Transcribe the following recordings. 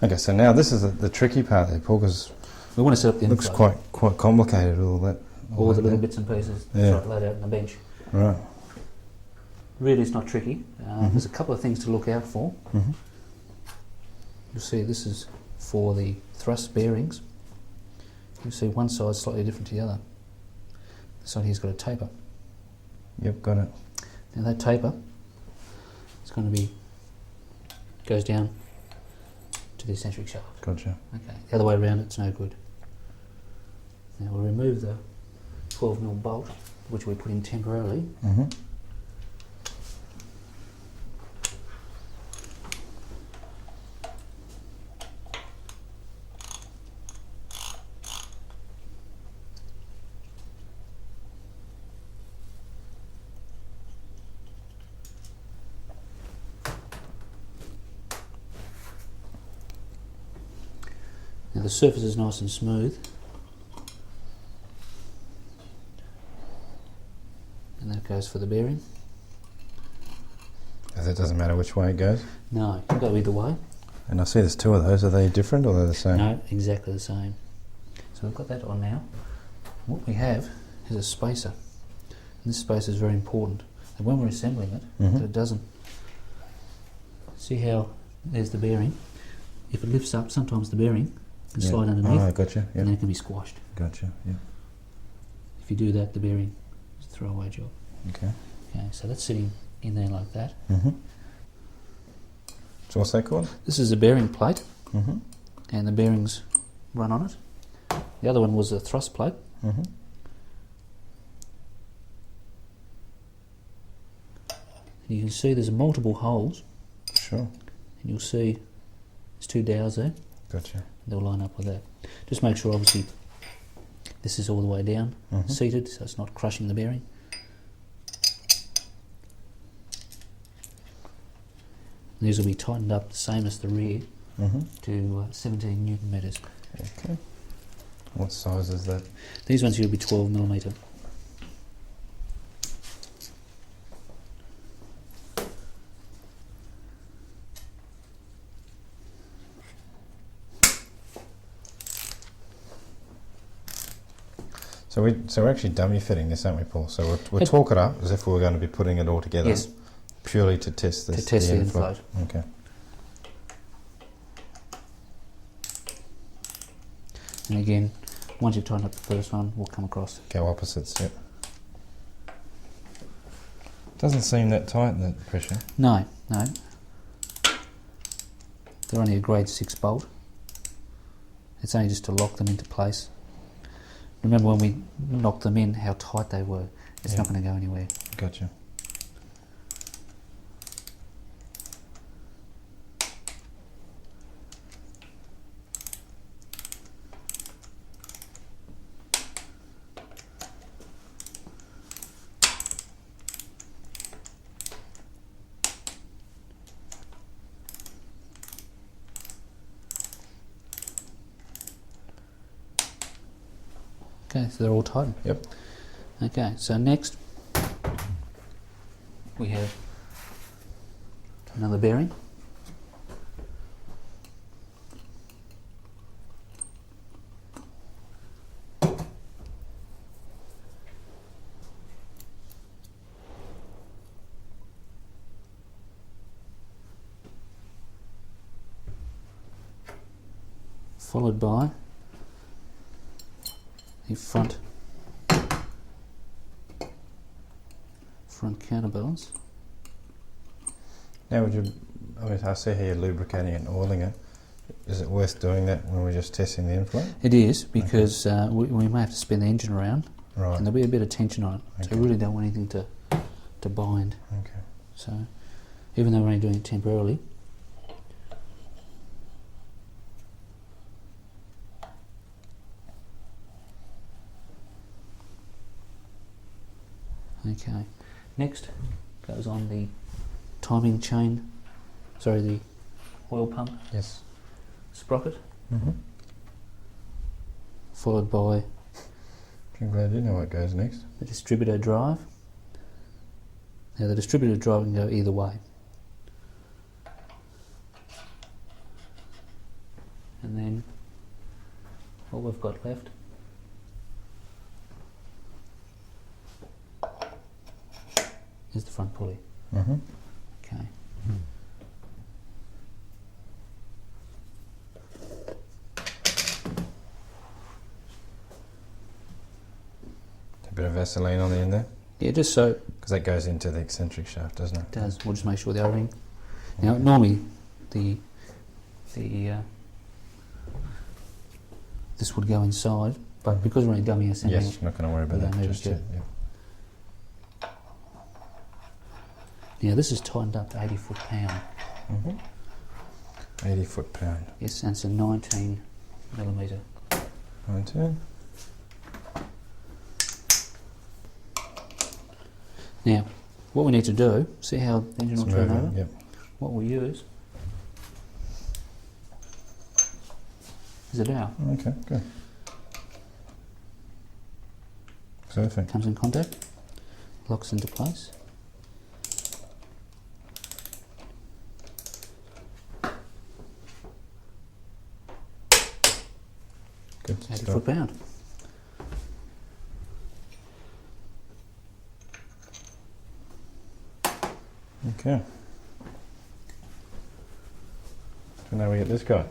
Okay, so now this is the tricky part there, Paul, because we want to set up the it looks inflow. quite complicated, all that. All the little there. bits and pieces Yeah. laid out on the bench. Right. Really, it's not tricky. There's a couple of things to look out for. Mm-hmm. You'll see this is for the thrust bearings. You'll see one side's slightly different to the other. This side here's got a taper. Yep, got it. Now that taper is going to goes down to the eccentric shaft. Gotcha. Okay, the other way around it's no good. Now we'll remove the 12mm bolt, which we put in temporarily. Mm-hmm. Now the surface is nice and smooth, and that goes for the bearing. It doesn't matter which way it goes. No, it can go either way. And I see there's two of those. Are they different or they're the same? No, exactly the same. So we've got that on now. What we have is a spacer, and this spacer is very important. And when we're assembling it, that it doesn't. See how there's the bearing. If it lifts up, sometimes the bearing can slide underneath, oh, gotcha. and then it can be squashed. Gotcha. Yeah. If you do that, the bearing is a throwaway job. Okay. Okay, so that's sitting in there like that. Mm-hmm. So what's that called? This is a bearing plate, Mm-hmm. and the bearings run on it. The other one was a thrust plate. Mm-hmm. And you can see there's multiple holes, Sure. and you'll see there's two dowels there. Gotcha. They'll line up with that. Just make sure, obviously, this is all the way down, seated, so it's not crushing the bearing. And these will be tightened up the same as the rear to 17 Newton meters. Okay. What size is that? These ones here will be 12mm. So we're actually dummy fitting this, aren't we, Paul? So we'll talk it up as if we were going to be putting it all together. Yes. Purely to test this. To test the inflow. Okay. And again, once you've tightened up the first one, we'll come across. Go opposites, yep. Doesn't seem that tight, that pressure. No. They're only a grade 6 bolt. It's only just to lock them into place. Remember when we knocked them in, how tight they were. It's not going to go anywhere. Gotcha. Okay, so they're all tightened. Yep. Okay, so next we have another bearing. Followed by the front counterbalance. Now, I see how you're lubricating and oiling it. Is it worth doing that when we're just testing the inflow? It is, because we may have to spin the engine around, Right. and there'll be a bit of tension on it. So we really don't want anything to bind. Okay. So even though we're only doing it temporarily, okay. Next goes on the timing chain, the oil pump Yes. sprocket, Mm-hmm. followed by I'm glad you know what goes next. the distributor drive. Now the distributor drive can go either way. and then what we've got left is the front pulley. Mm-hmm. Okay. A bit of Vaseline on the end there, Yeah, just so it because that goes into the eccentric shaft, doesn't it? does. We'll just make sure the O-ring. Now, normally this would go inside, but because we're in dummy assembly, Yes, not going to worry about we don't that move just it yet. Yeah. now this is tightened up to 80 foot-pound. Mm-hmm. 80 foot-pound. Yes, and it's a 19 millimetre. 19. Now, what we need to do, see how the engine will It's turn moving, over? yep. What we use is a dowel. Okay, good. Perfect. Comes in contact, locks into place. Good 80 stuff. foot-pound. Okay. So now we get this guy.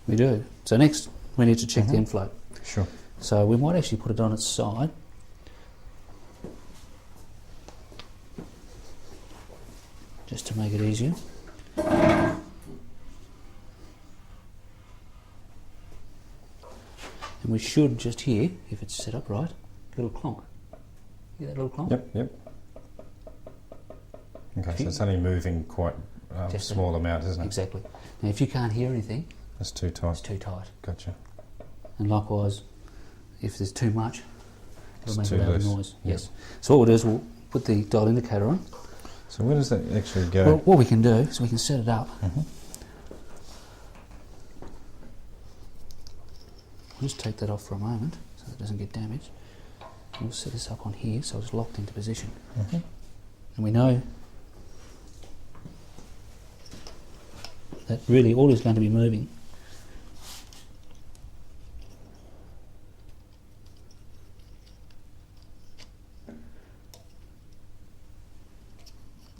We do. So next we need to check the Mhm. inflow. Sure. So we might actually put it on its side. Just to make it easier. And we should just hear, if it's set up right, a little clonk. Hear that little clonk? Yep, yep. Okay, so it's only moving quite a Just a- small amount, isn't it? Exactly. Now if you can't hear anything, That's too it's tight. too tight. Gotcha. And likewise, if there's too much, it'll It's make a too loud loose. noise. Yep. Yes. So what we'll do is we'll put the dial indicator on. So where does that actually go? Well, what we can do is we can set it up. Mhm. We'll just take that off for a moment so it doesn't get damaged. We'll set this up on here so it's locked into position. Mhm. And we know that really all is going to be moving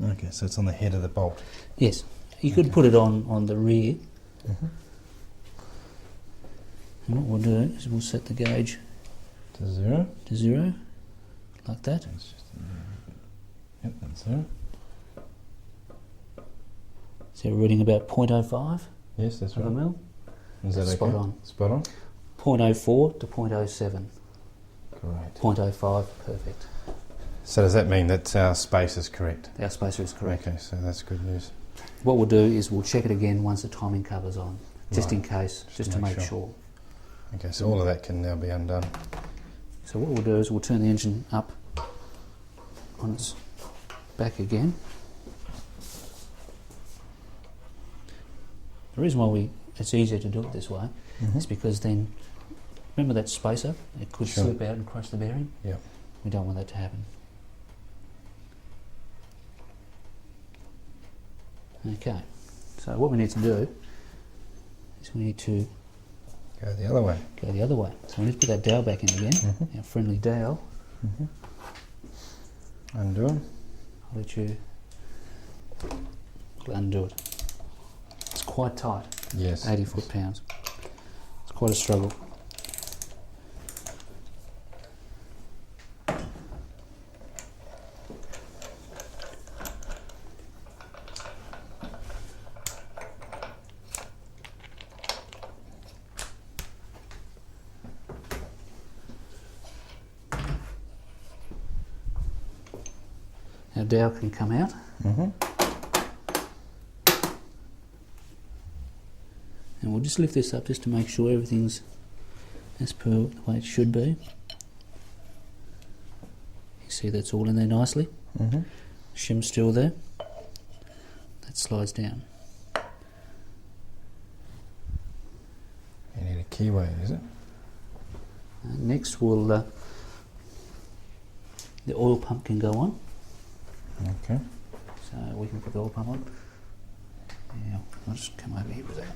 Okay, so it's on the head of the bolt. Yes, you could put it on the rear. Mhm. And what we'll do is we'll set the gauge To 0. to 0, like that. It's just, yep, that's 0. So we're reading about 0.05 Yes, that's of a right. mil. Is that Spot okay? on. Spot on. 0.04 to 0.07. Great. 0.05, perfect. So does that mean that our space is correct? Our spacer is correct. Okay, so that's good news. What we'll do is we'll check it again once the timing cover's on, just Right. in case, just to make sure. Okay, so all of that can now be undone. So what we'll do is we'll turn the engine up on its back again. The reason why it's easier to do it this way is because then, remember that spacer? It could Sure. slip out and crush the bearing. Yep. We don't want that to happen. Okay, so what we need to do is we need to Go the other way. go the other way. So we need to put that dowel back in again, Mhm. our friendly dowel. Undo it. I'll let you undo it. It's quite tight, Yes. 80 foot-pounds. It's quite a struggle. Our dowel can come out. Mm-hmm. And we'll just lift this up just to make sure everything's as per the way it should be. You see that's all in there nicely. Mm-hmm. Shim's still there. That slides down. You need a keyway, is it? Next we'll the oil pump can go on. Okay. So we can put the oil pump on. Yeah, I'll just come over here with that.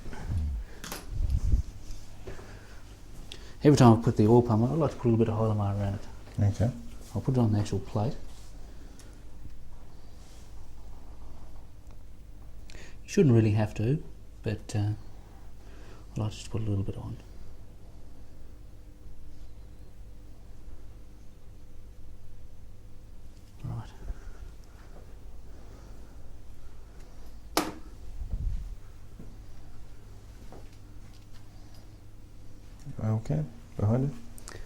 Every time I put the oil pump on, I like to put a little bit of Hylamar around it. Okay. I'll put it on the actual plate. You shouldn't really have to, but I like to just put a little bit on. Right. Okay. Behind it.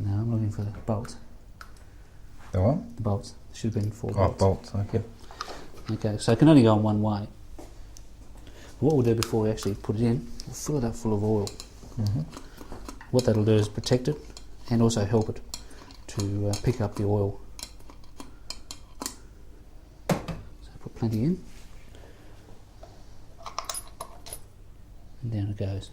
Now I'm looking for the bolts. The what? The bolts. Should have been 4 Oh, bolts. bolts. Okay. Okay, so it can only go in one way. What we'll do before we actually put it in, we'll fill it up full of oil. What that'll do is protect it and also help it to pick up the oil. So put plenty in, and down it goes.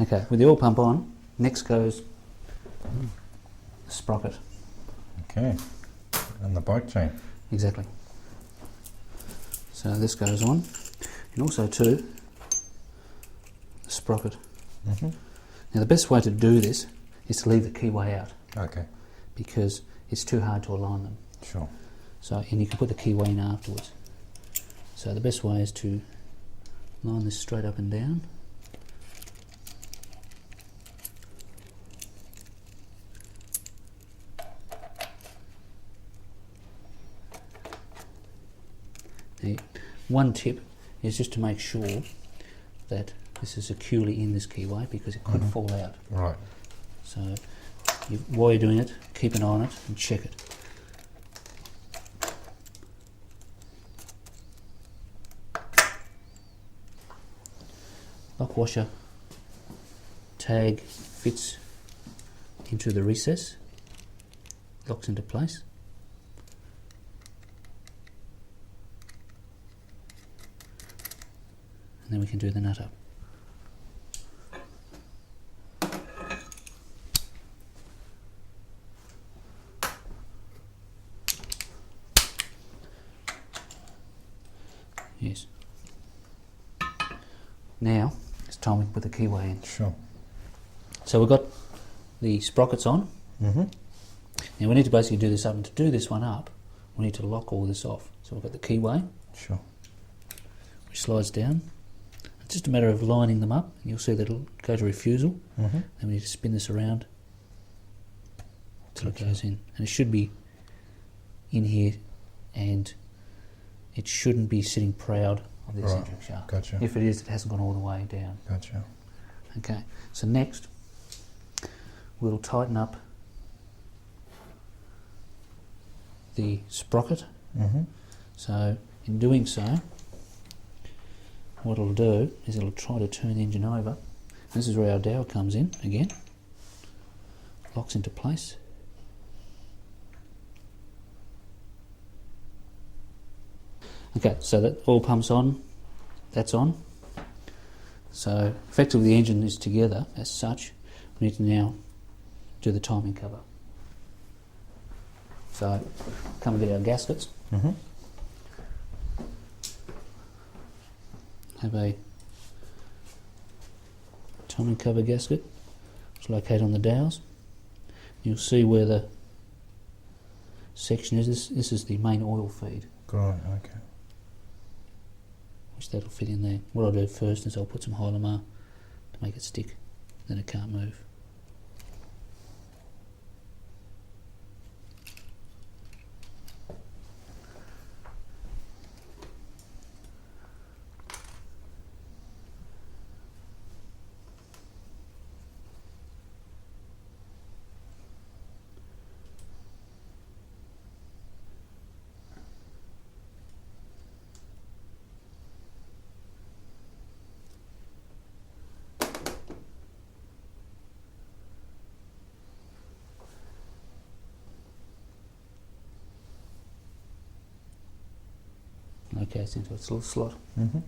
Okay, with the oil pump on, next goes the sprocket. Okay. And the bike chain. Exactly. So this goes on, and also too, the sprocket. Now the best way to do this is to leave the keyway out, Okay. because it's too hard to align them. Sure. So, and you can put the keyway in afterwards. So the best way is to line this straight up and down. Now, one tip is just to make sure that this is securely in this keyway, because it could fall out. Right. So while you're doing it, keep an eye on it and check it. Lock washer tag fits into the recess, locks into place. And then we can do the nut up. Yes. Now it's time we put the keyway in. Sure. So we've got the sprockets on. Now we need to basically do this up, and to do this one up, we need to lock all this off. So we've got the keyway, Sure. which slides down. It's just a matter of lining them up, and you'll see that it'll go to refusal. Then we need to spin this around till it goes in, and it should be in here, and it shouldn't be sitting proud of the eccentric shaft. Gotcha. If it is, it hasn't gone all the way down. Gotcha. Okay, so next we'll tighten up the sprocket. So in doing so, what it'll do is it'll try to turn the engine over. This is where our dowel comes in again, locks into place. Okay, so that oil pump's on, that's on. So effectively the engine is together as such. We need to now do the timing cover. So come and get our gaskets. Have a timing cover gasket. It's located on the dowels. you'll see where the section is. This is the main oil feed, Right, okay. which that'll fit in there. What I'll do first is I'll put some Hylamar to make it stick, then it can't move. Okay, it's into its little slot. Mm-hmm.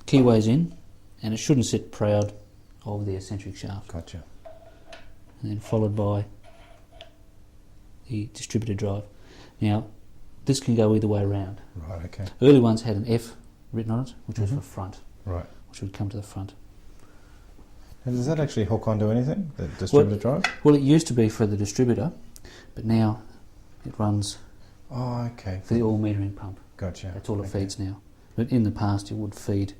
Keyway's in, and it shouldn't sit proud of the eccentric shaft. Gotcha. And then followed by the distributor drive. Now, this can go either way around. Right, okay. Early ones had an F written on it, which was Mhm. for front, Right. which would come to the front. And does that actually hook onto anything, the distributor drive? Well, it used to be for the distributor, but now it runs Oh, okay. for the oil metering pump. Gotcha. That's all it Okay. feeds now. But in the past, it would feed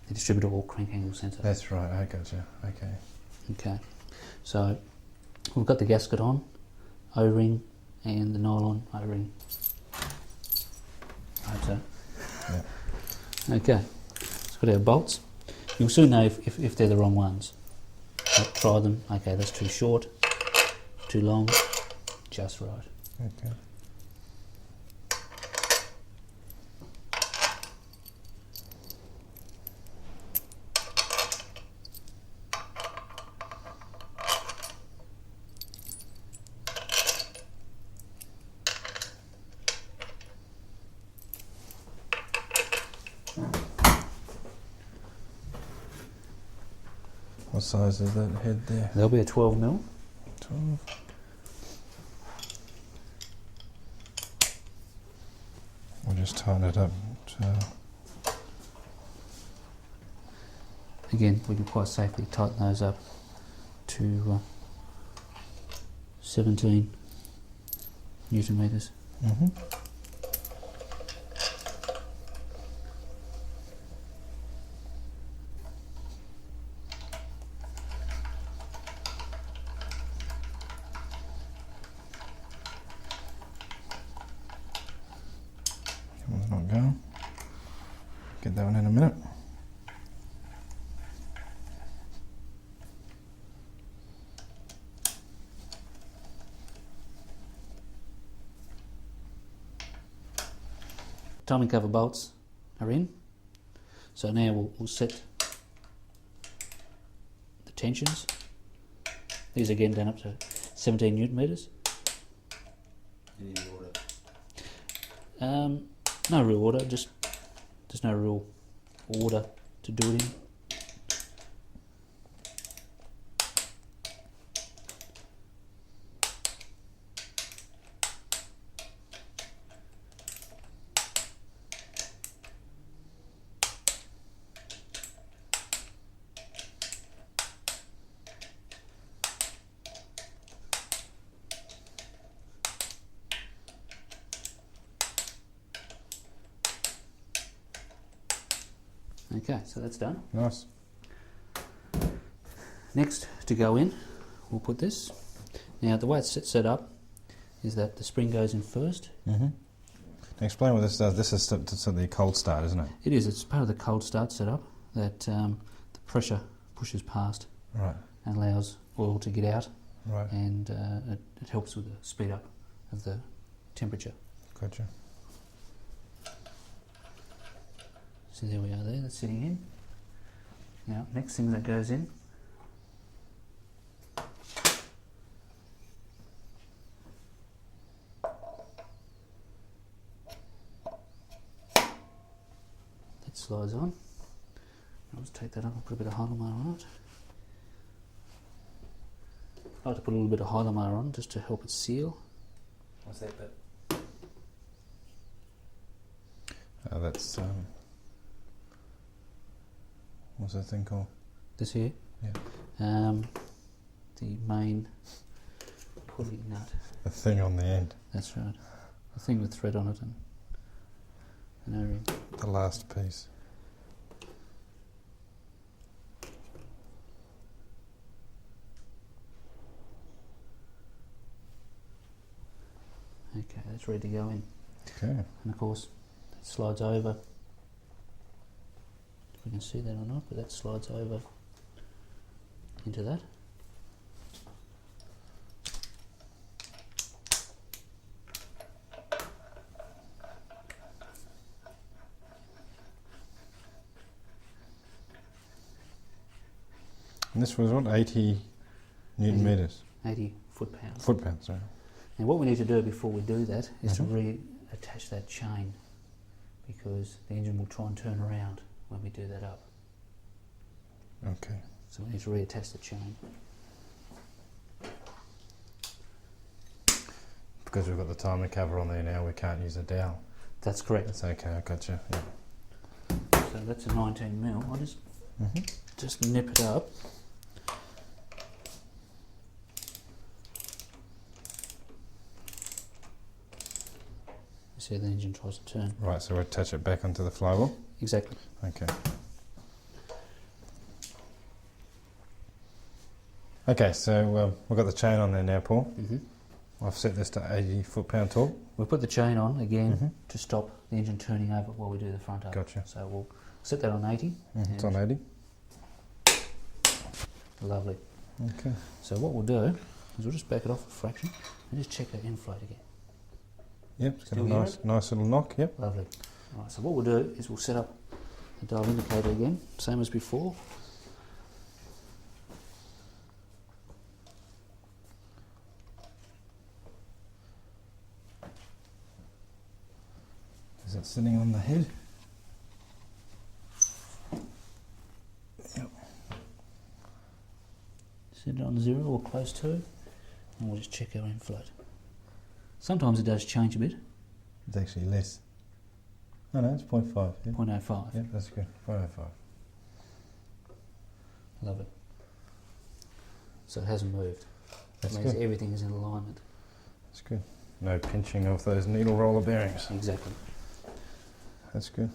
the distributor or crank angle sensor. That's right, I gotcha. Okay. Okay, so we've got the gasket on, O-ring, and the nylon O-ring. I hope so. Yeah. Okay, it's got our bolts. You'll soon know if they're the wrong ones. Try them. Okay, that's too short, too long, just right. Okay. What size is that head there? There'll be a 12mm. 12. We'll just tighten it up. Again, we can quite safely tighten those up to 17 Newton meters. Mm-hmm. That one's not going. Get that one in a minute. Timing cover bolts are in. So now we'll set the tensions. These again down up to 17 Newton meters. In any order. No real order, just there's no real order to do it in. Okay, so that's done. Nice. Next to go in, we'll put this. Now the way it's set up is that the spring goes in first. Mm-hmm. Explain what this does. This is the cold start, isn't it? It is, it's part of the cold start setup that the pressure pushes past Right. and allows oil to get out, Right. and it helps with the speed up of the temperature. Gotcha. So there we are there, that's sitting in. Now, next thing that goes in, that slides on. I'll just take that up and put a bit of Hylamar on it. I like to put a little bit of Hylamar on just to help it seal. What's that bit? That's what's that thing called? This here, Yeah. the main pulley nut. The thing on the end, That's right. The thing with thread on it and an O-ring. the last piece. Okay, that's ready to go in. Okay. And of course, it slides over. If we can see that or not, but that slides over into that. And this was what, 80 Newton 80. meters? 80 foot-pounds. Foot-pounds, sorry. Now what we need to do before we do that is Mhm. to reattach that chain, because the engine will try and turn around when we do that up. Okay. So we need to reattach the chain. Because we've got the timing cover on there now, we can't use a dowel. That's correct. That's okay, I gotcha. Yeah. So that's a 19 mil. I'll Mm-hmm. just nip it up. See how the engine tries to turn. Right, so we'll attach it back onto the flywheel. Exactly. Okay. Okay, so we've got the chain on there now, Paul. Mm-hmm. I've set this to 80 foot-pound torque. We'll put the chain on again Mhm. to stop the engine turning over while we do the front up. Gotcha. So we'll set that on 80. It's on 80. Lovely. Okay. So what we'll do is we'll just back it off a fraction and just check our inflate again. Yep, it's got a Still hear nice little knock, yep. Lovely. Right, so what we'll do is we'll set up the dial indicator again, same as before. Is it sitting on the head? Yep. Set it on 0 or close to, and we'll just check our inflate. Sometimes it does change a bit, It's actually less. Oh no, it's 0.5. Yeah. 0.05. Yep, that's good. 0.05. Lovely. So it hasn't moved. That's That means good. everything is in alignment. That's good. No pinching of those needle roller bearings. Exactly. That's good.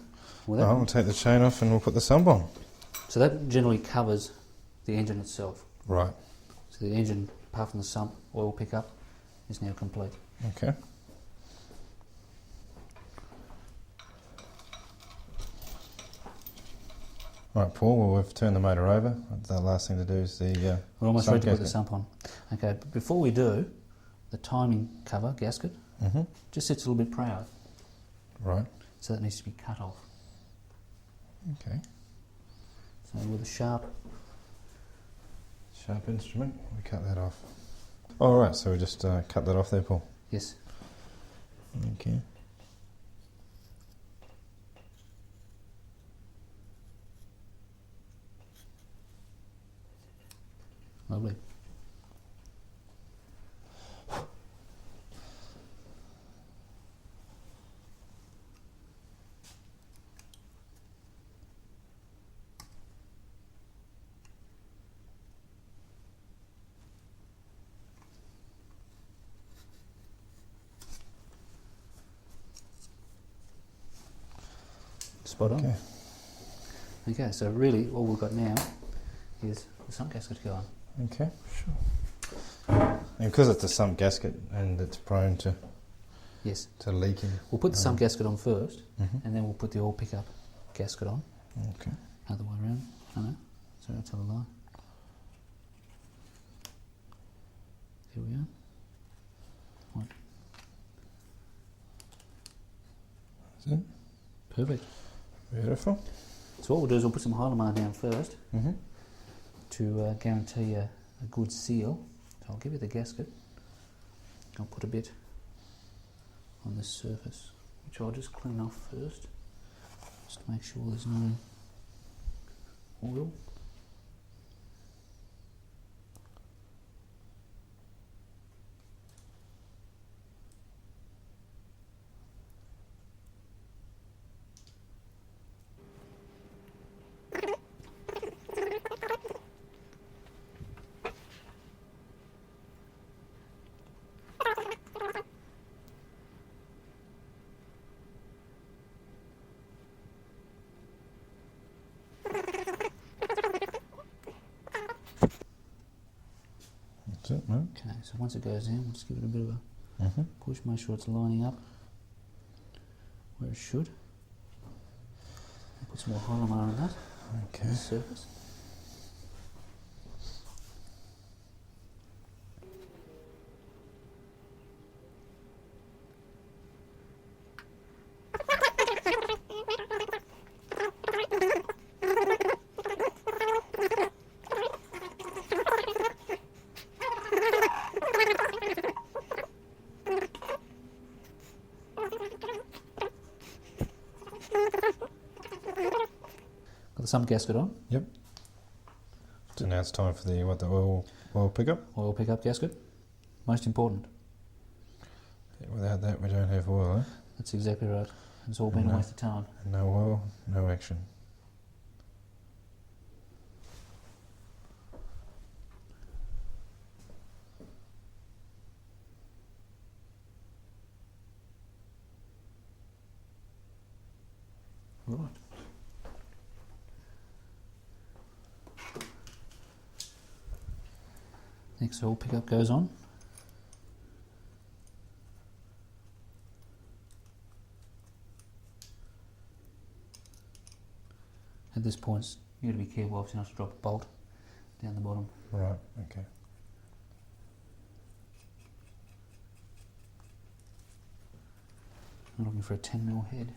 Well, that, Right, we'll take the chain off and we'll put the sump on. so that generally covers the engine itself. Right. So the engine, apart from the sump oil pickup, is now complete. Okay. Right, Paul, well, we've turned the motor over. The last thing to do is the We're almost sump ready to put the gasket. sump on. Okay, but before we do, the timing cover, gasket, Mm-hmm. just sits a little bit proud, Right. so that needs to be cut off. Okay. So with a sharp, Sharp instrument, we cut that off. All right, so we just cut that off there, Paul. yes, Okay. lovely. Spot on. Okay. Okay, so really all we've got now is the sump gasket to go on. Okay, sure. And because it's a sump gasket and it's prone to Yes, leaking. we'll put the sump gasket on first, Mm-hmm. and then we'll put the oil pickup gasket on. Okay. Other way around. I know. Sorry, I'll tell a lie. Here we are. Right. That's it. Perfect. Beautiful. So what we'll do is we'll put some Hylamar down first Mm-hmm. to guarantee a good seal. So I'll give you the gasket. I'll put a bit on this surface, which I'll just clean off first, just to make sure there's no oil. That's it, no? Okay, so once it goes in, we'll just give it a bit of a Mm-hmm. push, make sure it's lining up where it should. Put some more Hollomar on that, on Okay. the surface. Got the sump gasket on, Yep. So now it's time for the oil pickup. oil pickup gasket, most important. Without that, we don't have oil, eh? That's exactly right. It's all been a No. waste of time. And no oil, no action. Right. Next oil pickup goes on. At this point, you've got to be careful obviously not to drop a bolt down the bottom. Right, okay. I'm looking for a 10mm head.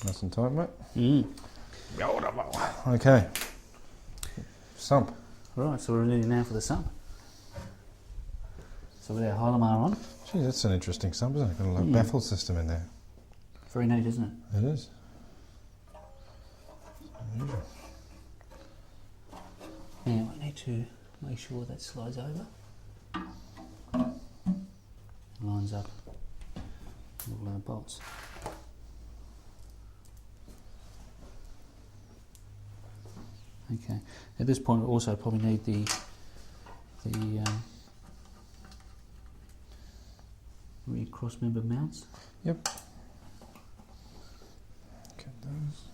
Nice and tight, mate. Mm. Okay. Sump. Right, so we're ready now for the sump. So with our Hollomar on, Gee, that's an interesting sump, isn't it? Got a little baffle system in there. very neat, isn't it? It is. Now I need to make sure that slides over, lines up all our bolts. Okay. At this point, we also probably need the rear cross member mounts. Yep. Get those.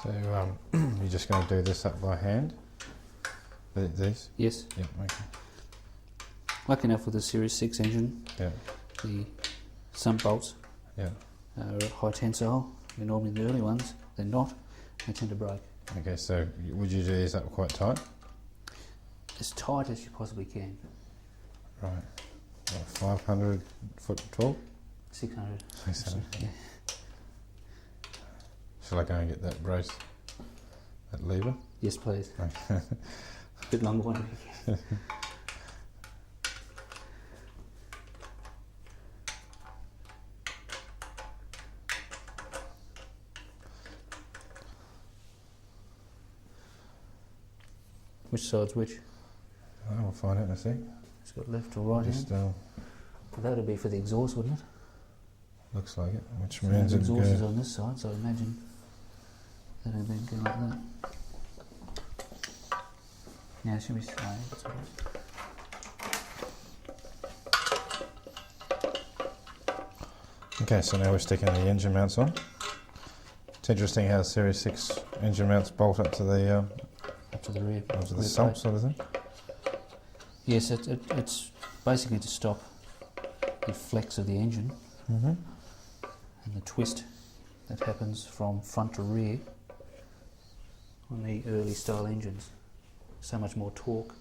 So you're just going to do this up by hand? These? Yes. Yep, okay. Lucky enough with the Series 6 engine, Yeah, the sump bolts yeah. are high tensile. Normally the early ones, they're not. They tend to break. Okay, so would you do these up quite tight? As tight as you possibly can. Right. What, 500 foot tall? 600. 600. Yeah. Shall I go and get that brace? That lever? Yes, please. Okay. A bit longer one. Which side's which? Oh, we'll find out in a sec. It's got left or right Just hand? Well, that would be for the exhaust, wouldn't it? looks like it, which So means the it'd exhaust is go. on this side, so I imagine that'll then go like that. Now, should we say? Okay, so now we're sticking the engine mounts on. It's interesting how Series 6 engine mounts bolt up to the Up to the rear. onto the rear sump plate. sort of thing. Yes, it's basically to stop the flex of the engine Mm-hmm. and the twist that happens from front to rear on the early style engines. So much more torque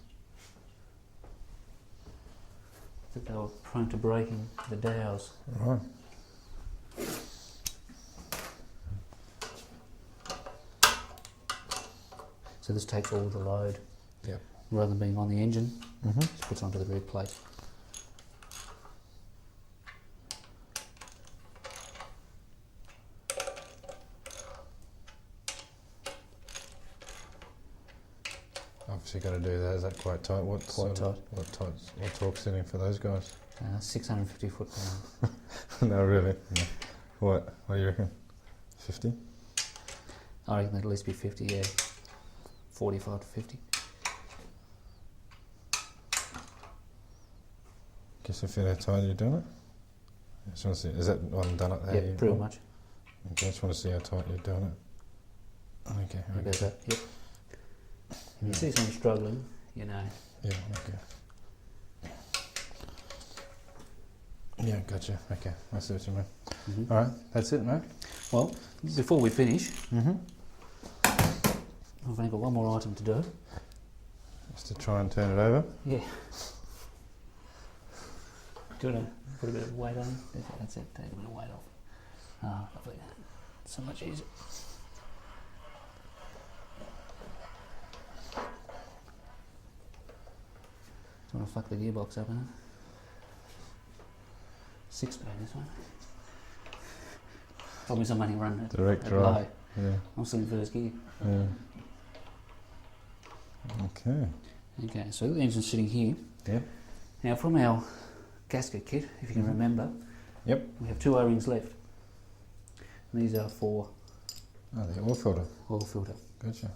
that they were prone to breaking the dowels. Right. So this takes all the load. Yep. Rather than being on the engine, Mm-hmm. it puts it onto the rear plate. Obviously got to do that. Is that quite tight? What Quite tight. What torque setting for those guys? 650 foot-pounds. No, really. No. What do you reckon? 50? I reckon at least be 50, yeah. 45 to 50. Guess I feel how tight you're doing it. I just want to see. Is that one done up there? Yeah, pretty much. Okay, I just want to see how tight you're doing it. Okay. About Okay. that, yep. If you see someone struggling, you know. Yeah. Okay. Yeah, gotcha. Okay, I see what you mean. Mhm. All right, that's it, mate. Well, before we finish, Mm-hmm. I've only got one more item to do. Just to try and turn it over. Yeah. Do you want to put a bit of weight on it? That's it, take a bit of weight off. Ah, lovely. So much easier. Do you want to fuck the gearbox up in it? 6-speed this one. Told me somebody running it Direct at drive. low. Yeah. I'm still in first gear. Yeah. Okay. Okay, so the engine's sitting here. Yep. Now from our gasket kit, if you can remember, Yep. we have 2 O-rings left. And these are for Oh, the oil filter. oil filter. Gotcha.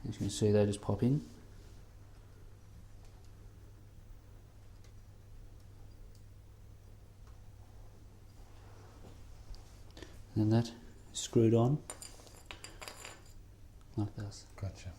As you can see, they just pop in. And that is screwed on like this. Gotcha.